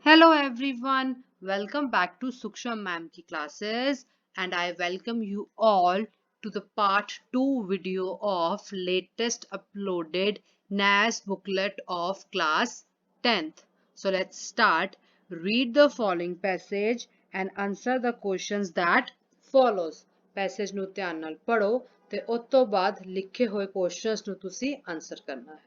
Hello everyone, welcome back to Suksha ma'am ki classes and I welcome you all to the part 2 video of latest uploaded NAS booklet of class 10th. So let's start. Read the following passage and answer the questions that follows. Passage ਨੂੰ ਧਿਆਨ ਨਾਲ ਪੜੋ ਤੇ ਉਸ ਤੋਂ ਬਾਅਦ ਲਿਖੇ ਹੋਏ ਕੁਐਸਚਨਸ ਨੂੰ ਤੁਸੀਂ ਆਨਸਰ ਕਰਨਾ ਹੈ।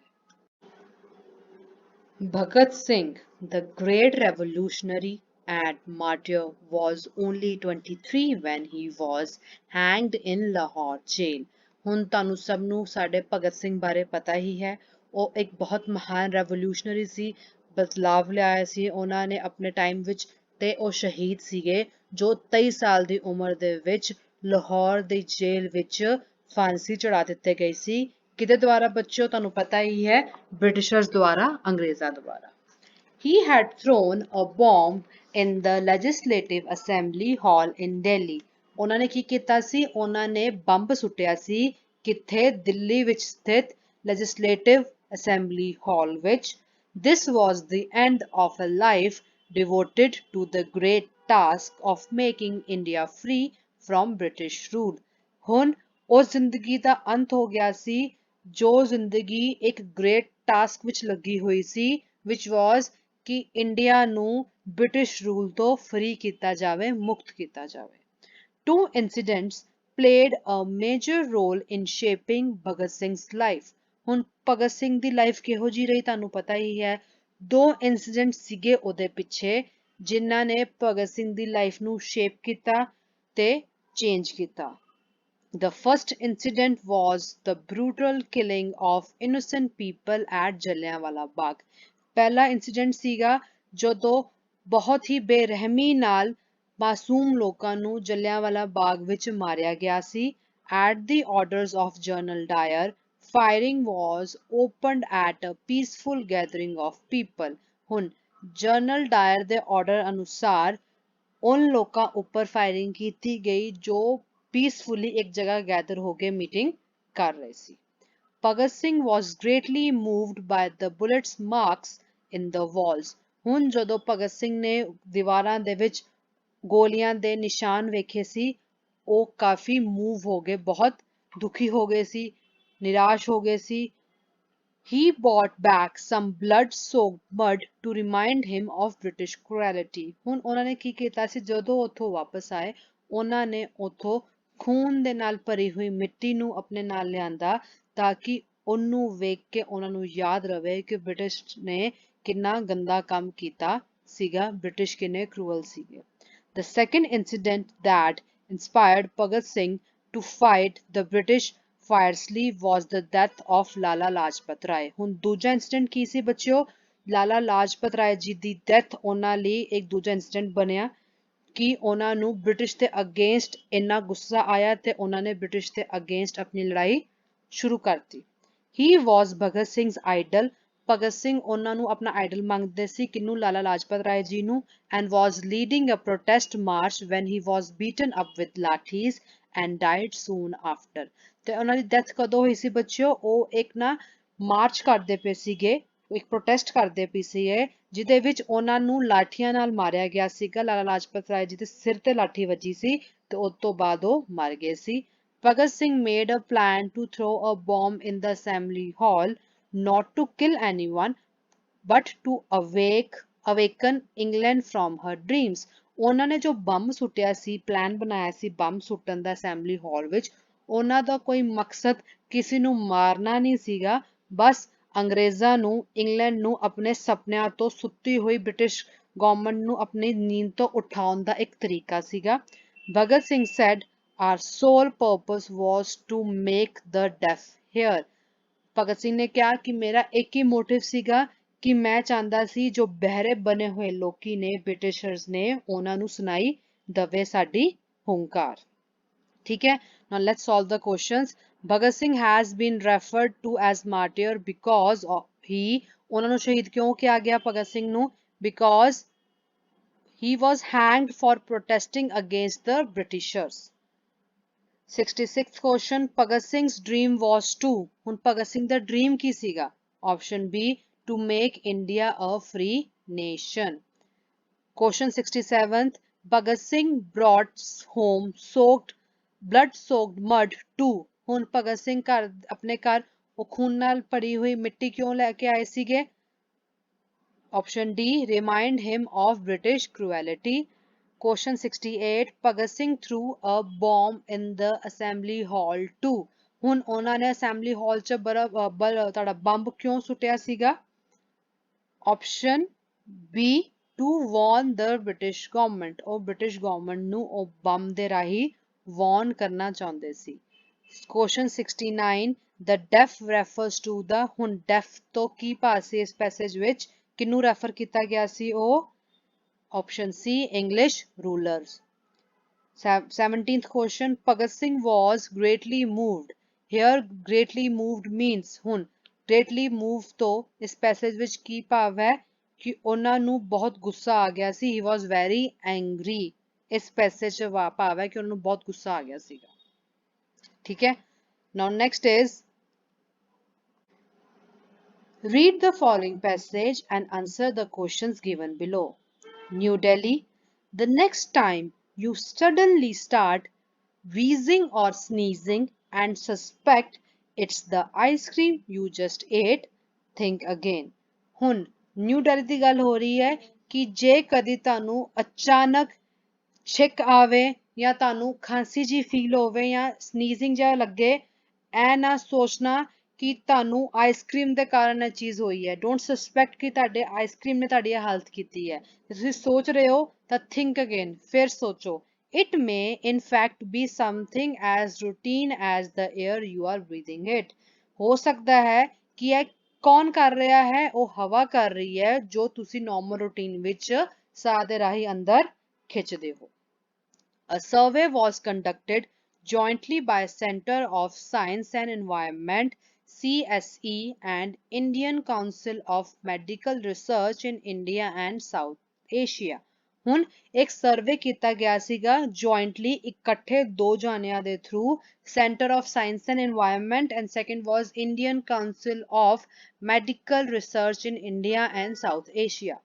Bhagat Singh, the great revolutionary and martyr, was only 23 when he was hanged in Lahore jail. ਹੁਣ ਤੁਹਾਨੂੰ ਸਭ ਨੂੰ ਸਾਡੇ ਭਗਤ ਸਿੰਘ ਬਾਰੇ ਪਤਾ ਹੀ ਹੈ। ਉਹ ਇੱਕ ਬਹੁਤ ਮਹਾਨ ਰੈਵੋਲੂਸ਼ਨਰੀ ਸੀ, ਬਦਲਾਵ ਲਿਆਇਆ ਸੀ ਉਹਨਾਂ ਨੇ ਆਪਣੇ ਟਾਈਮ ਵਿੱਚ ਤੇ ਉਹ ਸ਼ਹੀਦ ਸੀਗੇ ਜੋ 23 ਸਾਲ ਦੀ ਉਮਰ ਦੇ ਵਿੱਚ ਲਾਹੌਰ ਦੀ ਜੇਲ੍ਹ ਵਿੱਚ ਫਾਂਸੀ ਚੜਾ ਦਿੱਤੇ ਗਏ ਸੀ। ਕਿਹਦੇ ਦੁਆਰਾ ਬੱਚਿਓ ਤੁਹਾਨੂੰ ਪਤਾ ਹੀ ਹੈ ਬ੍ਰਿਟਿਸ਼ਰਸ ਦੁਆਰਾ ਅੰਗਰੇਜ਼ਾਂ ਦੁਆਰਾ। He had thrown a bomb in the legislative assembly hall in Delhi. ਉਹਨਾਂ ਨੇ ਕੀ ਕੀਤਾ ਸੀ ਉਹਨਾਂ ਨੇ ਬੰਬ ਸੁੱਟਿਆ ਸੀ ਕਿੱਥੇ ਦਿੱਲੀ ਵਿੱਚ ਸਥਿਤ legislative assembly hall ਵਿੱਚ। This was the end of a life devoted to the great task of making India free from British rule. ਹੁਣ ਉਸ ਜ਼ਿੰਦਗੀ ਦਾ ਅੰਤ ਹੋ ਗਿਆ ਸੀ ਜੋ ਜ਼ਿੰਦਗੀ ਇੱਕ ਗ੍ਰੇਟ ਟਾਸਕ ਵਿੱਚ ਲੱਗੀ ਹੋਈ ਸੀ which was ਕਿ ਇੰਡੀਆ ਨੂੰ ਬ੍ਰਿਟਿਸ਼ ਰੂਲ ਤੋਂ ਫਰੀ ਕੀਤਾ ਜਾਵੇ, ਮੁਕਤ ਕੀਤਾ ਜਾਵੇ। Two incidents played a major role in shaping Bhagat Singh's life. ਹੁਣ ਭਗਤ ਸਿੰਘ ਦੀ ਲਾਈਫ ਕਿਹੋ ਜਿਹੀ ਰਹੀ ਤੁਹਾਨੂੰ ਪਤਾ ਹੀ ਹੈ। ਦੋ ਇਨਸੀਡੈਂਟ ਸੀਗੇ ਉਹਦੇ ਪਿੱਛੇ ਜਿਨ੍ਹਾਂ ਨੇ ਭਗਤ ਸਿੰਘ ਦੀ ਲਾਈਫ ਨੂੰ ਸ਼ੇਪ ਕੀਤਾ ਤੇ ਚੇਂਜ ਕੀਤਾ। The first incident was the brutal killing of innocent people at Jallianwala Bagh. ਪਹਿਲਾ incident ਸੀਗਾ ਜਦੋਂ ਬਹੁਤ ਹੀ ਬੇਰਹਿਮੀ ਨਾਲ ਮਾਸੂਮ ਲੋਕਾਂ ਨੂੰ ਜਲਿਆਂਵਾਲਾ ਬਾਗ ਵਿੱਚ ਮਾਰਿਆ ਗਿਆ ਸੀ। At the orders of General Dyer, firing was opened at a peaceful gathering of people. ਹੁਣ ਜਨਰਲ ਡਾਇਰ ਦੇ ਆਰਡਰ ਅਨੁਸਾਰ ਉਨ ਲੋਕਾਂ ਉੱਪਰ ਫਾਇਰਿੰਗ ਕੀਤੀ ਗਈ ਜੋ ਪੀਸਫੁਲੀ ਇੱਕ ਜਗ੍ਹਾ ਗੈਦਰ ਹੋ ਕੇ ਮੀਟਿੰਗ ਕਰ ਰਹੇ ਸੀ। Bhagat Singh was greatly moved by the bullets marks in the walls. ਹੁਣ ਜਦੋਂ ਭਗਤ ਸਿੰਘ ਨੇ ਦੀਵਾਰਾਂ ਦੇ ਵਿੱਚ ਗੋਲੀਆਂ ਦੇ ਨਿਸ਼ਾਨ ਵੇਖੇ ਸੀ ਉਹ ਕਾਫੀ ਮੂਵ ਹੋ ਗਏ, ਬਹੁਤ ਦੁਖੀ ਹੋ ਗਏ ਸੀ, ਨਿਰਾਸ਼ ਹੋ ਗਏ ਸੀ। He brought back some blood-soaked mud to remind him of British cruelty. ਹੁਣ ਉਹਨਾਂ ਨੇ ਕੀ ਕੀਤਾ ਸੀ ਜਦੋਂ ਉੱਥੋਂ ਵਾਪਸ ਆਏ ਉਹਨਾਂ ਨੇ ਉੱਥੋਂ ਖੂਨ ਦੇ ਨਾਲ ਭਰੀ ਹੋਈ ਮਿੱਟੀ ਨੂੰ ਆਪਣੇ ਨਾਲ ਲਿਆਂਦਾ ਤਾਂ ਕਿ ਉਹਨੂੰ ਵੇਖ ਕੇ ਉਹਨਾਂ ਨੂੰ ਯਾਦ ਰਵੇ ਕਿ ਬ੍ਰਿਟਿਸ਼ ਨੇ ਕਿੰਨਾ ਗੰਦਾ ਕੰਮ ਕੀਤਾ ਸੀਗਾ, ਬ੍ਰਿਟਿਸ਼ ਕਿੰਨੇ ਕਰੂਅਲ ਸੀਗੇ। The second incident that inspired Bhagat Singh to fight the British fiercely was the death of Lala Lajpat Rai. ਹੁਣ ਦੂਜਾ incident ਕੀ ਸੀ ਬੱਚਿਓ? ਲਾਲਾ ਲਾਜਪਤ ਰਾਏ ਜੀ ਦੀ ਡੈਥ ਉਹਨਾਂ ਲਈ ਇੱਕ ਦੂਜਾ incident ਬਣਿਆ ਕਿ ਉਹਨਾਂ ਨੂੰ ਬ੍ਰਿਟਿਸ਼ ਦੇ ਅਗੇਂਸਟ ਇੰਨਾ ਗੁੱਸਾ ਆਇਆ ਤੇ ਉਹਨਾਂ ਨੇ ਬ੍ਰਿਟਿਸ਼ ਦੇ ਅਗੇਂਸਟ ਆਪਣੀ ਲੜਾਈ ਸ਼ੁਰੂ ਕਰਤੀ। He was Bhagat Singh's idol. Bhagat Singh ਉਹਨਾਂ ਨੂੰ ਆਪਣਾ ਆਈਡਲ ਮੰਨਦੇ ਸੀ ਕਿਹਨੂੰ? ਲਾਲਾ ਲਾਜਪਤ ਰਾਏ ਜੀ ਨੂੰ। And was leading a protest march when he was beaten up with lathis and died soon after. ਤੇ ਉਹਨਾਂ ਦੀ ਡੈਥ ਕਦੋਂ ਹੋਈ ਸੀ ਬੱਚਿਓ? ਉਹ ਇੱਕ ਨਾ ਮਾਰਚ ਕਰਦੇ ਪਏ ਸੀਗੇ, ਇੱਕ ਪ੍ਰੋਟੈਸਟ ਕਰਦੇ ਪਏ ਸੀਗੇ ਜਿਹਦੇ ਵਿੱਚ ਉਹਨਾਂ ਨੂੰ ਲਾਠੀਆਂ ਨਾਲ ਮਾਰਿਆ ਗਿਆ ਸੀਗਾ। ਲਾਲਾ ਲਾਜਪਤ ਰਾਏ ਜੀ ਦੇ ਸਿਰ ਤੇ ਲਾਠੀ ਵੱਜੀ ਸੀ ਤੇ ਉਸ ਤੋਂ ਬਾਅਦ ਉਹ ਮਰ ਗਏ ਸੀ। Bhagat Singh made a plan to throw a bomb in the assembly hall, not to kill anyone, but to awaken England from her dreams. ਉਹਨਾਂ ਨੇ ਜੋ ਬੰਬ ਸੁੱਟਿਆ ਸੀ, ਪਲਾਨ ਬਣਾਇਆ ਸੀ ਬੰਬ ਸੁੱਟਣ ਦਾ ਅਸੈਂਬਲੀ ਹਾਲ ਵਿੱਚ, ਉਹਨਾਂ ਦਾ ਕੋਈ ਮਕਸਦ ਕਿਸੇ ਨੂੰ ਮਾਰਨਾ ਨਹੀਂ ਸੀਗਾ, ਬਸ ਅੰਗਰੇਜ਼ਾਂ ਨੂੰ ਇੰਗਲੈਂਡ ਨੂੰ ਆਪਣੇ ਸੁਪਨਿਆਂ ਤੋਂ ਸੁੱਤੀ ਹੋਈ ਬ੍ਰਿਟਿਸ਼ ਗਵਰਨਮੈਂਟ ਨੂੰ ਆਪਣੀ ਨੀਂਦ ਤੋਂ ਉਠਾਉਣ ਦਾ ਇੱਕ ਤਰੀਕਾ ਸੀਗਾ। Bhagat Singh said, our sole purpose was to make the deaf hear. Bhagat Singh ਨੇ ਕਿਹਾ ਕਿ ਮੇਰਾ ਇੱਕ ਹੀ ਮੋਟਿਵ ਸੀਗਾ ਕਿ ਮੈਂ ਚਾਹੁੰਦਾ ਸੀ ਜੋ ਬਹਿਰੇ ਬਣੇ ਹੋਏ ਲੋਕੀ ਨੇ ਬ੍ਰਿਟਿਸ਼ਰਸ ਨੇ ਉਹਨਾਂ ਨੂੰ ਸੁਣਾਈ ਦਵੇ ਸਾਡੀ ਹੰਕਾਰ। ਠੀਕ ਹੈ, now let's solve the questions. Bhagat Singh has been referred to as martyr because he ਉਹਨਾਂ ਨੂੰ ਸ਼ਹੀਦ ਕਿਉਂ ਕਿਹਾ ਗਿਆ ਭਗਤ ਸਿੰਘ ਨੂੰ? Because he was hanged for protesting against the Britishers. 66th question. Bhagat Singh's dream was to, ਹੁਣ ਭਗਤ ਸਿੰਘ ਦਾ dream ਕੀ ਸੀਗਾ? Option B, to make India a free nation. Question 67th, Bhagat Singh brought home soaked blood soaked mud too. ਹੁਣ ਭਗਤ ਸਿੰਘ ਘਰ ਆਪਣੇ ਘਰ ਉਹ ਖੂਨ ਨਾਲ ਭਰੀ ਹੋਈ ਮਿੱਟੀ ਕਿਉਂ ਲੈ ਕੇ ਆਏ ਸੀਗੇ? Option D, remind him of British cruelty. Question 68, Bhagat Singh threw a bomb in the assembly hall too. ਹੁਣ ਉਹਨਾਂ ਨੇ assembly hall 'ਚ ਤੁਹਾਡਾ ਬੰਬ ਕਿਉਂ ਸੁੱਟਿਆ ਸੀਗਾ? Option B, to warn the British government. ਉਹ British government ਨੂੰ ਉਹ ਬੰਬ ਦੇ ਰਾਹੀਂ warn ਕਰਨਾ ਚਾਹੁੰਦੇ ਸੀ। Question 69, the deaf refers to the, ਹੁਣ deaf ਤੋਂ ਕੀ ਭਾਵ ਸੀ ਇਸ ਪੈਸੇਜ ਵਿੱਚ? ਕਿਹਨੂੰ ਰੈਫਰ ਕੀਤਾ ਗਿਆ ਸੀ ਉਹ? Option C, English rulers. 17th question, Bhagat Singh was greatly moved. Here greatly moved means, ਹੁਣ greatly moved ਤੋਂ ਇਸ ਪੈਸੇਜ ਵਿੱਚ ਕੀ ਭਾਵ ਹੈ ਕਿ ਉਹਨਾਂ ਨੂੰ ਬਹੁਤ ਗੁੱਸਾ ਆ ਗਿਆ ਸੀ। He was very angry. ਇਸ ਪੈਸੇਜ 'ਚ ਭਾਵ ਹੈ ਕਿ ਉਹਨਾਂ ਨੂੰ ਬਹੁਤ ਗੁੱਸਾ ਆ ਗਿਆ ਸੀਗਾ। ਠੀਕ ਹੈ। Now next is, read the following passage and answer the questions given below. New Delhi, the next time you suddenly start wheezing or sneezing and suspect it's the ice cream you just ate, think again. ਹੁਣ new Delhi ਦੀ ਗੱਲ ਹੋ ਰਹੀ ਹੈ ਕਿ ਜੇ ਕਦੀ ਤੁਹਾਨੂੰ ਅਚਾਨਕ ਛਿੱਕ ਆਵੇ ਜਾਂ ਤੁਹਾਨੂੰ ਖਾਂਸੀ ਜੀ ਫੀਲ ਹੋਵੇ ਜਾਂ ਸਨੀਜ਼ਿੰਗ ਜਿਹਾ ਲੱਗੇ, ਐ ਨਾ ਸੋਚਣਾ ਕਿ ਤੁਹਾਨੂੰ ਆਈਸਕ੍ਰੀਮ ਦੇ ਕਾਰਨ ਇਹ ਚੀਜ਼ ਹੋਈ ਹੈ। ਡੋਂਟ ਸਸਪੈਕਟ ਕਿ ਤੁਹਾਡੇ ਆਈਸਕ੍ਰੀਮ ਨੇ ਤੁਹਾਡੀ ਇਹ ਹਾਲਤ ਕੀਤੀ ਹੈ। ਤੁਸੀਂ ਸੋਚ ਰਹੇ ਹੋ ਤਾਂ ਥਿੰਕ ਅਗੇਨ, ਫਿਰ ਸੋਚੋ। It may in fact be something as routine as the air you are breathing it. ਹੋ ਸਕਦਾ ਹੈ ਕਿ ਇਹ ਕੌਣ ਕਰ ਰਿਹਾ ਹੈ? ਉਹ ਹਵਾ ਕਰ ਰਹੀ ਹੈ ਜੋ ਤੁਸੀਂ ਨਾਰਮਲ ਰੂਟੀਨ ਵਿੱਚ ਸਾਹ ਦੇ ਰਾਹੀਂ ਅੰਦਰ ਖਿੱਚਦੇ ਹੋ। A survey was conducted jointly by Center of Science and Environment CSE and Indian Council of Medical Research in India and South Asia. ਹੁਣ ਇੱਕ ਸਰਵੇ ਕੀਤਾ ਗਿਆ ਸੀਗਾ jointly, ਇਕੱਠੇ ਦੋ ਜਾਣਿਆਂ ਦੇ through, Center of Science and Environment and second was Indian Council of Medical Research in India and South Asia.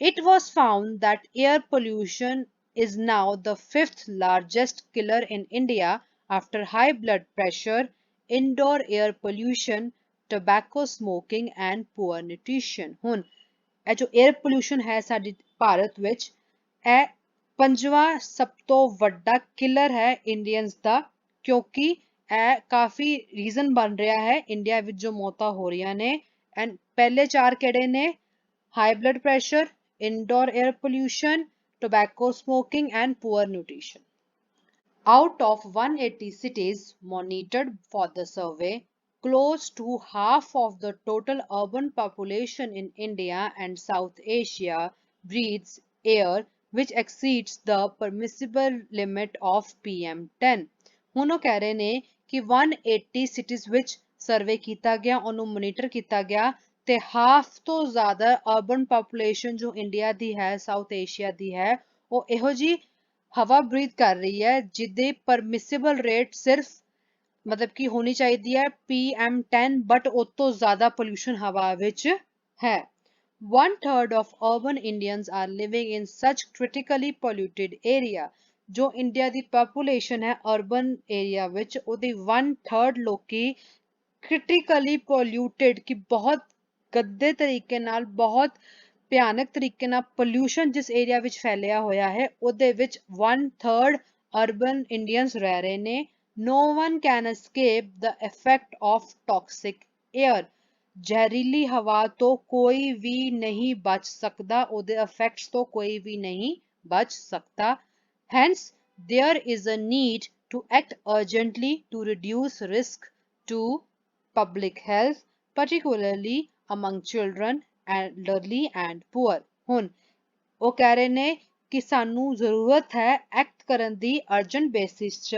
It was found that air pollution is now the 5th largest killer in India after high blood pressure, indoor air pollution, tobacco smoking and poor nutrition. ਹੁਣ ਇਹ ਜੋ air pollution ਹੈ ਸਾਡੇ ਭਾਰਤ ਵਿੱਚ, ਇਹ ਪੰਜਵਾਂ ਸਭ ਤੋਂ ਵੱਡਾ ਕਿਲਰ ਹੈ ਇੰਡੀਅਨਸ ਦਾ, ਕਿਉਂਕਿ ਇਹ ਕਾਫੀ ਰੀਜ਼ਨ ਬਣ ਰਿਹਾ ਹੈ ਇੰਡੀਆ ਵਿੱਚ ਜੋ ਮੌਤਾਂ ਹੋ ਰਹੀਆਂ ਨੇ। ਐਂਡ ਪਹਿਲੇ ਚਾਰ ਕਿਹੜੇ ਨੇ? High blood pressure, indoor air pollution, tobacco smoking and poor nutrition. Out of 180 cities monitored for the survey, close to half of the total urban population in India and South Asia breathes air which exceeds the permissible limit of PM10. ਹੁਣ ਉਹ ਕਹਿ ਰਹੇ ਨੇ ਕਿ 180 cities ਵਿੱਚ survey ਕੀਤਾ ਗਿਆ, ਉਹਨੂੰ ਮੋਨੀਟਰ ਕੀਤਾ ਗਿਆ, ਤੇ ਹਾਫ ਤੋਂ ਜ਼ਿਆਦਾ ਅਰਬਨ ਪਾਪੂਲੇਸ਼ਨ ਜੋ ਇੰਡੀਆ ਦੀ ਹੈ, ਸਾਊਥ ਏਸ਼ੀਆ ਦੀ ਹੈ, ਉਹ ਇਹੋ ਜੀ ਹਵਾ ਬਰੀਥ ਕਰ ਰਹੀ ਹੈ ਜਿਹਦੀ ਪਰਮਿਸਿਬਲ ਰੇਟ ਸਿਰਫ ਮਤਲਬ ਕਿ ਹੋਣੀ ਚਾਹੀਦੀ ਹੈ PM10, ਬਟ ਉਸ ਤੋਂ ਜ਼ਿਆਦਾ ਪੋਲਿਊਸ਼ਨ ਹਵਾ ਵਿੱਚ ਹੈ। 1/3 of urban Indians are living in such critically polluted area. ਜੋ ਇੰਡੀਆ ਦੀ ਪਾਪੂਲੇਸ਼ਨ ਹੈ ਅਰਬਨ ਏਰੀਆ ਵਿੱਚ, ਉਹਦੀ 1/3 ਲੋਕੀ critically polluted, ਕਿ ਬਹੁਤ ਗੰਦੇ ਤਰੀਕੇ ਨਾਲ, ਬਹੁਤ ਭਿਆਨਕ ਤਰੀਕੇ ਨਾਲ ਪੋਲਿਊਸ਼ਨ ਜਿਸ ਏਰੀਆ ਵਿੱਚ ਫੈਲਿਆ ਹੋਇਆ ਹੈ ਉਹਦੇ ਵਿੱਚ 1/3 ਅਰਬਨ ਇੰਡੀਅਨਸ ਰਹਿ ਰਹੇ ਨੇ। No one can escape the effect of toxic air. ਜ਼ਹਿਰੀਲੀ ਹਵਾ ਤੋਂ ਕੋਈ ਵੀ ਨਹੀਂ ਬਚ ਸਕਦਾ, ਉਹਦੇ ਇਫੈਕਟਸ ਤੋਂ ਕੋਈ ਵੀ ਨਹੀਂ ਬਚ ਸਕਦਾ। Hence, there is a need to act urgently to reduce risk to public health, particularly among children, elderly and poor. ਹੁਣ ਉਹ ਕਹਿ ਰਹੇ ਨੇ ਕਿ ਸਾਨੂੰ ਜ਼ਰੂਰਤ ਹੈ ਐਕਟ ਕਰਨ ਦੀ ਅਰਜੈਂਟ ਬੇਸਿਸ 'ਚ,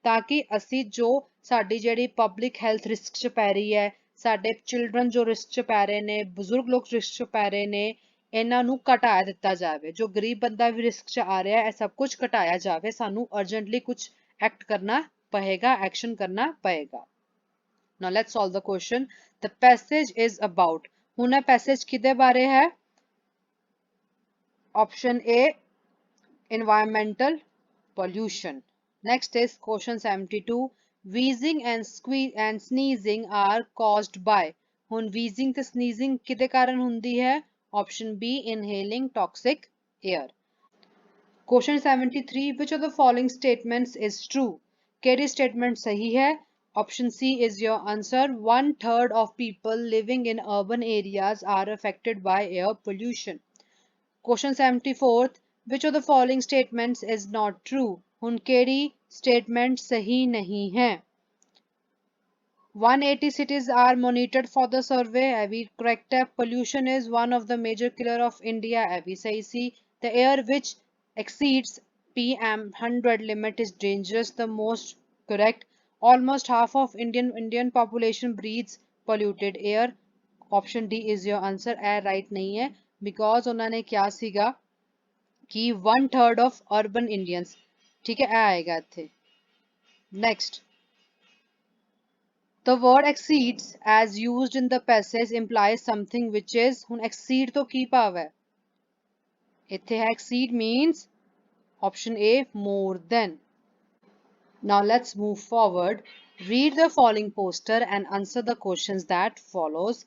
ਤਾਂ ਕਿ ਅਸੀਂ ਜੋ ਸਾਡੀ ਜਿਹੜੀ ਪਬਲਿਕ ਹੈਲਥ ਰਿਸਕ 'ਚ ਪੈ ਰਹੀ ਹੈ, ਸਾਡੇ ਚਿਲਡਰਨ ਜੋ ਰਿਸਕ 'ਚ ਪੈ ਰਹੇ ਨੇ, ਬਜ਼ੁਰਗ ਲੋਕ ਰਿਸਕ 'ਚ ਪੈ ਰਹੇ ਨੇ, ਇਹਨਾਂ ਨੂੰ ਘਟਾਇਆ ਦਿੱਤਾ ਜਾਵੇ। ਜੋ ਗਰੀਬ ਬੰਦਾ ਵੀ ਰਿਸਕ 'ਚ ਆ ਰਿਹਾ ਹੈ, ਇਹ ਸਭ ਕੁਝ ਘਟਾਇਆ ਜਾਵੇ। ਸਾਨੂੰ ਅਰਜੈਂਟਲੀ ਕੁਝ ਐਕਟ ਕਰਨਾ ਪਏਗਾ, ਐਕਸ਼ਨ ਕਰਨਾ ਪਏਗਾ। Now let's solve the question. The passage is about, ਹੁਣ ਇਹ passage ਕਿਹਦੇ ਬਾਰੇ ਹੈ? Option A, environmental pollution. Next is question 72. Wheezing and sneezing are caused by. ਹੁਣ wheezing ਤੇ sneezing ਕਿਹਦੇ ਕਾਰਨ ਹੁੰਦੀ ਹੈ? Option B, inhaling toxic air. Question 73. Which of the following statements is true? केड़ी statement सही है? Option C is your answer. 1/3 of people living in urban areas are affected by air pollution. Question 74. Which of the following statements is not true? ਹੁਣ केड़ी statement सही नहीं है? 180 cities are monitored for the survey. है भी correct है. Pollution is one of the major killer of India. है भी सही सी. The air which exceeds PM100 limit is dangerous. The most correct. Almost half of Indian population breathes polluted air. Option D is your answer. A right नहीं है because उन्होंने क्या सीगा कि 1/3 of urban Indians. ठीक है, आ आएगा इत्थे. Next. The word exceeds as used in the passage implies something which is. ਹੁਣ exceed तो की ਭਾਵ ਹੈ? ਇੱਥੇ ਹੈ exceed means option A, more than. Now let's move forward. Read the following poster and answer the questions that follows.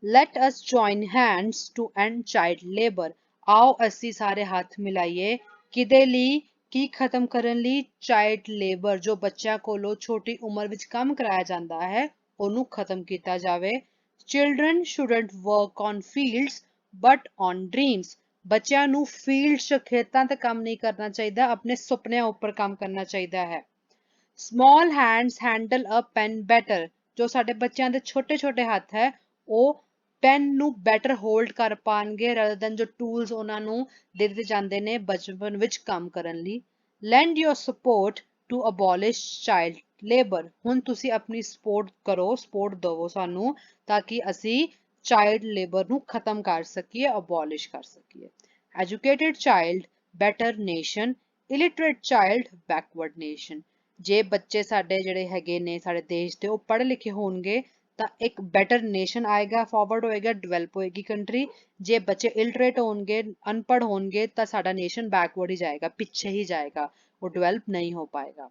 Let us join hands to end child labor. आओ ਅਸੀਂ ਸਾਰੇ ਹੱਥ ਮਿਲਾਈਏ ਕਿਹਦੇ ਲਈ? ਕੀ ਖਤਮ ਕਰਨ ਲਈ? ਚਾਈਲਡ ਲੇਬਰ, ਜੋ ਬੱਚਿਆਂ ਕੋਲੋਂ ਛੋਟੀ ਉਮਰ ਵਿੱਚ ਕੰਮ ਕਰਾਇਆ ਜਾਂਦਾ ਹੈ ਉਹਨੂੰ ਖਤਮ ਕੀਤਾ ਜਾਵੇ. Children shouldn't work on fields but on dreams. ਬੱਚਿਆਂ ਨੂੰ ਫੀਲਡ 'ਚ ਖੇਤਾਂ ਤੇ ਕੰਮ ਨਹੀਂ ਕਰਨਾ ਚਾਹੀਦਾ, ਆਪਣੇ ਸੁਪਨਿਆਂ ਉੱਪਰ ਕੰਮ ਕਰਨਾ ਚਾਹੀਦਾ ਹੈ. Small hands handle a pen better. ਜੋ ਸਾਡੇ ਬੱਚਿਆਂ ਦੇ ਛੋਟੇ ਛੋਟੇ ਹੱਥ ਹੈ ਉਹ ਪੈਨ ਨੂੰ ਬੈਟਰ ਹੋਲਡ ਕਰ ਪਾਣਗੇ rather than ਜੋ ਟੂਲਸ ਉਹਨਾਂ ਨੂੰ ਦੇ ਦਿੱਤੇ ਜਾਂਦੇ ਨੇ ਬਚਪਨ ਵਿੱਚ ਕੰਮ ਕਰਨ ਲਈ. Lend your support to abolish child labor. ਹੁਣ ਤੁਸੀਂ ਆਪਣੀ ਸਪੋਰਟ ਕਰੋ, ਸਪੋਰਟ ਦਵੋ ਸਾਨੂੰ ਤਾਂ ਕਿ ਅਸੀਂ ਚਾਈਲਡ ਲੇਬਰ ਨੂੰ ਖਤਮ ਕਰ ਸਕੀਏ, abolish ਕਰ ਸਕੀਏ. Educated child, better nation. Illiterate child, backward nation. ਜੇ ਬੱਚੇ ਸਾਡੇ ਜਿਹੜੇ ਹੈਗੇ ਨੇ ਸਾਡੇ ਦੇਸ਼ ਦੇ ਉਹ ਪੜ੍ਹੇ ਲਿਖੇ ਹੋਣਗੇ ਤਾਂ ਇੱਕ ਬੈਟਰ ਨੇਸ਼ਨ ਆਏਗਾ, ਫਾਰਵਰਡ ਹੋਏਗਾ, ਡਿਵੈਲਪ ਹੋਏਗੀ ਕੰਟਰੀ. ਜੇ ਬੱਚੇ ਇਲਟਰੇਟ ਹੋਣਗੇ, ਅਨਪੜ੍ਹ ਹੋਣਗੇ ਤਾਂ ਸਾਡਾ ਨੇਸ਼ਨ ਬੈਕਵਰਡ ਹੀ ਜਾਏਗਾ, ਪਿੱਛੇ ਹੀ ਜਾਏਗਾ, ਉਹ ਡਿਵੈਲਪ ਨਹੀਂ ਹੋ ਪਾਏਗਾ.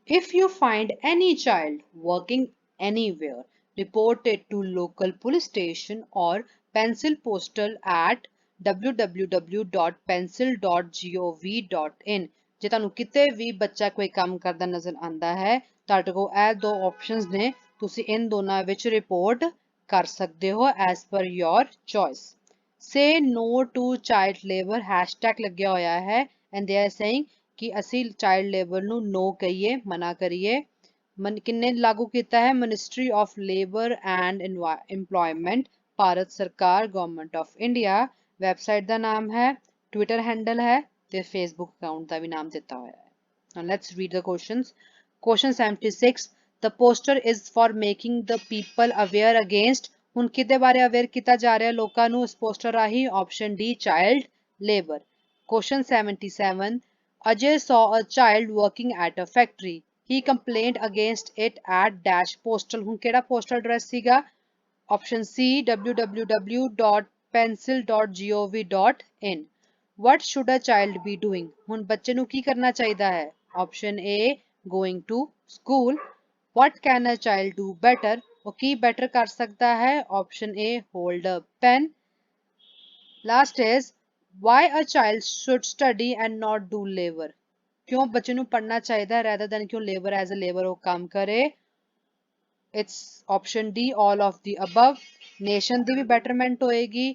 If you find any child working anywhere, report it to local police station or pencil postal at www.pencil.gov.in. ਜੇ ਤੁਹਾਨੂੰ ਕਿਤੇ ਵੀ ਬੱਚਾ ਕੋਈ ਕੰਮ ਕਰਦਾ ਨਜ਼ਰ ਆਉਂਦਾ ਹੈ ਤੁਹਾਡੇ ਕੋਲ ਇਹ ਦੋ ਆਪਸ਼ਨਸ ਨੇ, ਤੁਸੀਂ ਇਨ ਦੋਨਾਂ ਵਿੱਚ ਰਿਪੋਰਟ ਕਰ ਸਕਦੇ ਹੋ as per your choice. Say no to child labor hashtag ਲੱਗਿਆ ਹੋਇਆ ਹੈ and they are saying ਕਿ ਅਸੀਂ ਚਾਈਲਡ ਲੇਬਰ ਨੂੰ no ਕਹੀਏ, ਮਨਾ ਕਰੀਏ. ਕਿੰਨੇ ਲਾਗੂ ਕੀਤਾ ਹੈ? Ministry of labour and employment, Bharat ਸਰਕਾਰ, ਗਵਰਨਮੈਂਟ ਆਫ ਇੰਡੀਆ. ਵੈਬਸਾਈਟ ਦਾ ਨਾਮ ਹੈ, ਟਵਿੱਟਰ ਹੈਂਡਲ ਹੈ ਤੇ ਫੇਸਬੁੱਕ ਅਕਾਊਂਟ ਦਾ ਵੀ ਨਾਮ ਦਿੱਤਾ ਹੋਇਆ ਹੈ. Now let's read the questions. Question 76. The poster is for making the people aware against. ਹੁਣ ਕਿਹਦੇ ਬਾਰੇ ਅਵੇਅਰ ਕੀਤਾ ਜਾ ਰਿਹਾ ਲੋਕਾਂ ਨੂੰ ਇਸ ਪੋਸਟਰ ਰਾਹੀਂ? Option D, child labor. Question 77. Ajay saw a child working at a factory. He complained against it at dash postal. ਹੁਣ ਕਿਹੜਾ postal address ਸੀਗਾ? Option C, www.pencil.gov.in. What should a child be doing? ਹੁਣ ਬੱਚੇ ਨੂੰ ਕੀ ਕਰਨਾ ਚਾਹੀਦਾ ਹੈ? Option A, going to school. What can a child do better? ਉਹ ਕੀ better ਕਰ ਸਕਦਾ ਹੈ? Option A, hold a pen. Last is, why a child should study and not do labor? क्यों बच्चे ਨੂੰ ਪੜ੍ਹਨਾ ਚਾਹੀਦਾ ਹੈ rather than क्यों labor as a labor ਉਹ ਕੰਮ ਕਰੇ? It's option D, all of the above. Nation the we betterment ਹੋਏਗੀ,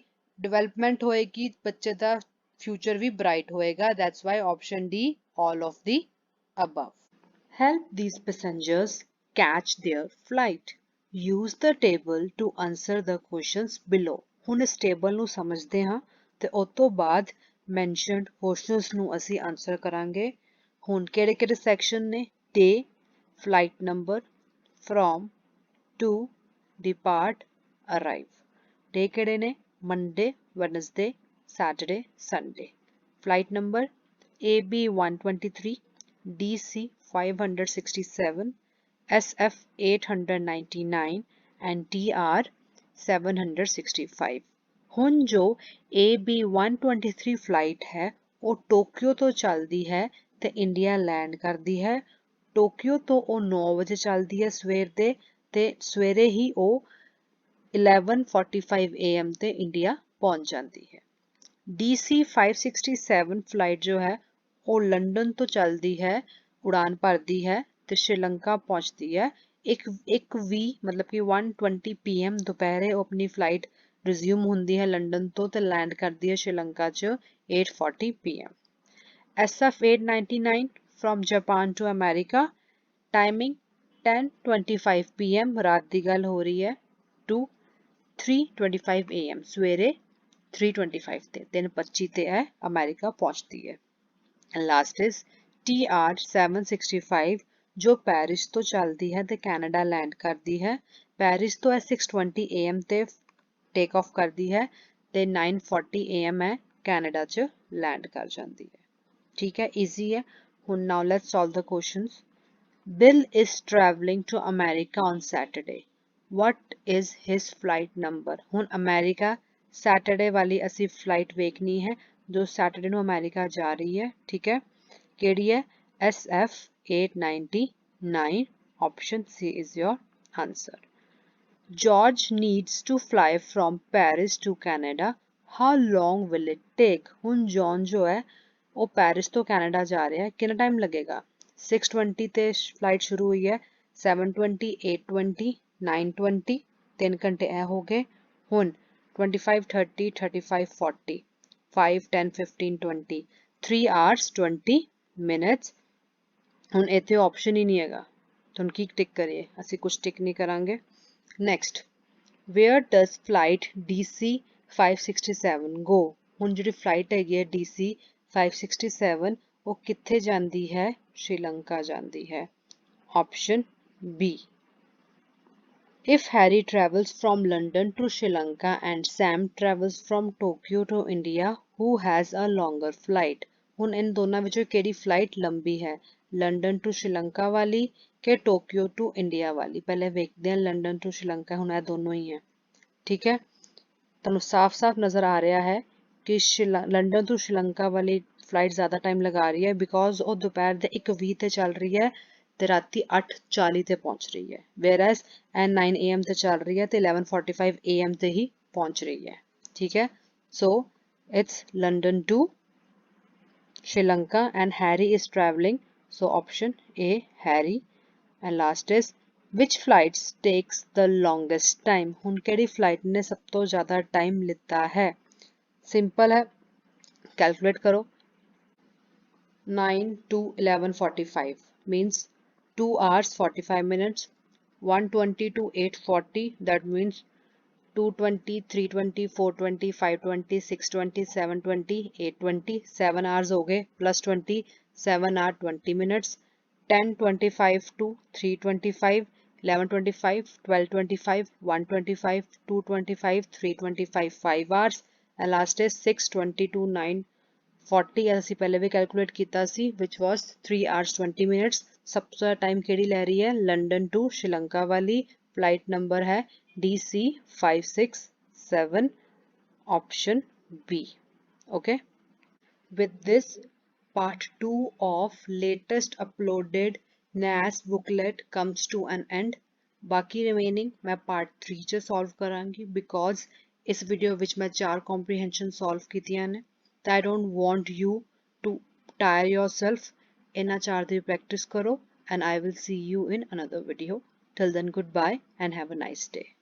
development ਹੋਏਗੀ, ਬੱਚੇ ਦਾ future ਵੀ bright ਹੋਏਗਾ. That's why option D, all of the above. Help these passengers catch their flight. Use the table to answer the questions below. ਹੁਣ ਇਸ table ਨੂੰ ਸਮਝਦੇ ਹਾਂ ਤੇ ਉਸ ਤੋਂ ਬਾਅਦ mentioned questions ਨੂੰ ਅਸੀਂ answer ਕਰਾਂਗੇ. ਹੁਣ ਕਿਹੜੇ ਕਿਹੜੇ section ਨੇ? Day, flight number, from, to, depart, arrive. Day ਕਿਹੜੇ ਨੇ? Monday, Wednesday, Saturday, Sunday. Flight number AB 123, DC 567, SF 899 and TR 765. ਹੁਣ ਜੋ AB-123 ਫਲਾਈਟ ਹੈ ਉਹ ਟੋਕੀਓ ਤੋਂ ਚੱਲਦੀ ਹੈ ਤੇ ਇੰਡੀਆ ਲੈਂਡ ਕਰਦੀ ਹੈ। ਟੋਕੀਓ ਤੋਂ ਉਹ 9 ਵਜੇ ਚੱਲਦੀ ਹੈ ਸਵੇਰ ਦੇ ਤੇ ਸਵੇਰੇ ਹੀ ਉਹ 11:45 AM ਤੇ ਇੰਡੀਆ ਪਹੁੰਚ ਜਾਂਦੀ ਹੈ। DC-567 ਫਲਾਈਟ ਜੋ ਹੈ ਉਹ ਲੰਡਨ ਤੋਂ ਚੱਲਦੀ ਹੈ, ਉਡਾਨ ਭਰਦੀ ਹੈ ਤੇ ਸ਼੍ਰੀਲੰਕਾ ਪਹੁੰਚਦੀ ਹੈ। ਇੱਕ ਵੀ ਮਤਲਬ ਕਿ 1:20 PM ਦੁਪਹਿਰੇ ਉਹ ਆਪਣੀ ਫਲਾਈਟ ਰਿਜ਼ਿਊਮ ਹੁੰਦੀ ਹੈ ਲੰਡਨ ਤੋਂ ਤੇ ਲੈਂਡ ਕਰਦੀ ਹੈ ਸ਼੍ਰੀਲੰਕਾ 'ਚ 8:40 PM। SF-899 from Japan to America, timing 10:25 PM ਰਾਤ ਦੀ ਗੱਲ ਹੋ ਰਹੀ ਹੈ to 3:25 AM ਸਵੇਰੇ 3:25 ਤੇ 3:25 ਤੇ ਇਹ ਅਮਰੀਕਾ ਪਹੁੰਚਦੀ ਹੈ। ਲਾਸਟ ਇਜ਼ TR-765 ਜੋ ਪੈਰਿਸ ਤੋਂ ਚੱਲਦੀ ਹੈ ਤੇ ਕੈਨੇਡਾ ਲੈਂਡ ਕਰਦੀ ਹੈ। ਪੈਰਿਸ ਤੋਂ ਇਹ 6:20 AM ਤੇ ਟੇਕ ਆਫ ਕਰਦੀ ਹੈ ਤੇ 9:40 AM ਹੈ ਕੈਨੇਡਾ 'ਚ ਲੈਂਡ ਕਰ ਜਾਂਦੀ ਹੈ। ਠੀਕ ਹੈ, ਈਜ਼ੀ ਹੈ। ਹੁਣ ਨਾਓ let's solve the questions. Bill is traveling to America on Saturday. What is his flight number? ਹੁਣ ਅਮਰੀਕਾ ਸੈਟਰਡੇ ਵਾਲੀ ਅਸੀਂ ਫਲਾਈਟ ਵੇਖਣੀ ਹੈ ਜੋ ਸੈਟਰਡੇ ਨੂੰ ਅਮਰੀਕਾ ਜਾ ਰਹੀ ਹੈ। ਠੀਕ ਹੈ, ਕਿਹੜੀ ਹੈ? SF-899. Option C is your answer. George needs to fly from Paris to Canada. How long will it take? ਹੁਣ ਜੌਨ ਜੋ ਹੈ ਉਹ ਪੈਰਿਸ ਤੋਂ ਕੈਨੇਡਾ ਜਾ ਰਿਹਾ ਹੈ, ਕਿੰਨਾ ਟਾਈਮ ਲੱਗੇਗਾ? 6:20 ਤੇ ਫਲਾਈਟ ਸ਼ੁਰੂ ਹੋਈ ਹੈ, 7:20, 8:20, 9:20 3 ਘੰਟੇ ਇਹ ਹੋ ਗਏ। ਹੁਣ 25, 30, 35, 40 5, 10, 15, 20 3 hours 20 minutes। ਹੁਣ ਇੱਥੇ ਆਪਸ਼ਨ ਹੀ ਨਹੀਂ ਹੈਗਾ, ਤੁਹਾਨੂੰ ਕੀ ਟਿਕ ਕਰੀਏ? ਅਸੀਂ ਕੁਝ ਟਿਕ ਨਹੀਂ ਕਰਾਂਗੇ। Next, where does flight DC-567 go? ਹੁਣ ਜਿਹੜੀ ਫਲਾਈਟ ਹੈਗੀ ਹੈ DC-567 ਉਹ ਕਿੱਥੇ ਜਾਂਦੀ ਹੈ? ਸ਼੍ਰੀਲੰਕਾ ਜਾਂਦੀ ਹੈ। Option B। If Harry travels from London to Sri Lanka and Sam travels from Tokyo to India, who has a longer flight? ਹੁਣ ਇਨ ਦੋਨਾਂ ਵਿੱਚੋਂ ਕਿਹੜੀ ਫਲਾਈਟ ਲੰਬੀ ਹੈ? ਲੰਡਨ ਟੂ ਸ਼੍ਰੀਲੰਕਾ ਵਾਲੀ ਕਿ ਟੋਕੀਓ ਟੂ ਇੰਡੀਆ ਵਾਲੀ? ਪਹਿਲੇ ਵੇਖਦੇ ਹਾਂ ਲੰਡਨ ਟੂ ਸ਼੍ਰੀਲੰਕਾ, ਹੁਣ ਇਹ ਦੋਨੋਂ ਹੀ ਹੈ। ਠੀਕ ਹੈ, ਤੁਹਾਨੂੰ ਸਾਫ਼-ਸਾਫ਼ ਨਜ਼ਰ ਆ ਰਿਹਾ ਹੈ ਕਿ ਲੰਡਨ ਤੋਂ ਸ਼੍ਰੀਲੰਕਾ ਵਾਲੀ ਫਲਾਈਟ ਜ਼ਿਆਦਾ ਟਾਈਮ ਲਗਾ ਰਹੀ ਹੈ ਬਿਕੋਜ਼ ਉਹ ਦੁਪਹਿਰ ਦੇ 1:20 ਤੇ ਚੱਲ ਰਹੀ ਹੈ ਤੇ ਰਾਤੀ 8:40 ਤੇ ਪਹੁੰਚ ਰਹੀ ਹੈ। ਵੇਅਰਐਜ਼ ਇਹ 9 AM ਤੇ ਚੱਲ ਰਹੀ ਹੈ ਤੇ 11:45 AM ਤੇ ਹੀ ਪਹੁੰਚ ਰਹੀ ਹੈ। ਠੀਕ ਹੈ, so it's London to Sri Lanka and Harry is traveling. So option A, Harry. And last is, which flights takes the longest time? ਹੁਣ ਕਿਹੜੀ ਫਲਾਈਟ ਨੇ ਸਭ ਤੋਂ ਜ਼ਿਆਦਾ ਟਾਈਮ ਲਿੱਤਾ ਹੈ? ਸਿੰਪਲ ਹੈ, ਕੈਲਕੂਲੇਟ ਕਰੋ। 9 to 11:45 means 2 hours 45 minutes. 1:20 to 8:40 that means 2:20, 3:20, 4:20, 5:20, 6:20, 7:20, 8:20 7 hours हो गए plus 20 7 hour 20 minutes. 10:25 to 3:25, 11:25, 12:25, 1:25, 2:25, 3:25 5 hours and last is 6:20 to 9:40 ਅਸੀਂ ਪਹਿਲੇ ਵੀ ਕੈਲਕੂਲੇਟ ਕੀਤਾ ਸੀ which was 3 hours 20 minutes। ਸਭ ਤੋਂ ਜ਼ਿਆਦਾ ਟਾਈਮ ਕਿਹੜੀ ਲੈ ਰਹੀ ਹੈ? ਲੰਡਨ ਟੂ ਸ਼੍ਰੀਲੰਕਾ ਵਾਲੀ। ਫਲਾਈਟ ਨੰਬਰ ਹੈ DC-567, option B. Okay, with this part 2 of latest uploaded NAS booklet comes to an end. ਬਾਕੀ remaining ਮੈਂ part 3 ਚ solve ਕਰਾਂਗੀ because ਇਸ video ਵਿੱਚ ਮੈਂ 4 comprehension solve ਕੀਤੀਆਂ ਨੇ ਤਾਂ I don't want you to tire yourself। ਇਹਨਾਂ 4 ਦੀ practice ਕਰੋ and I will see you in another video. Till then, goodbye and have a nice day.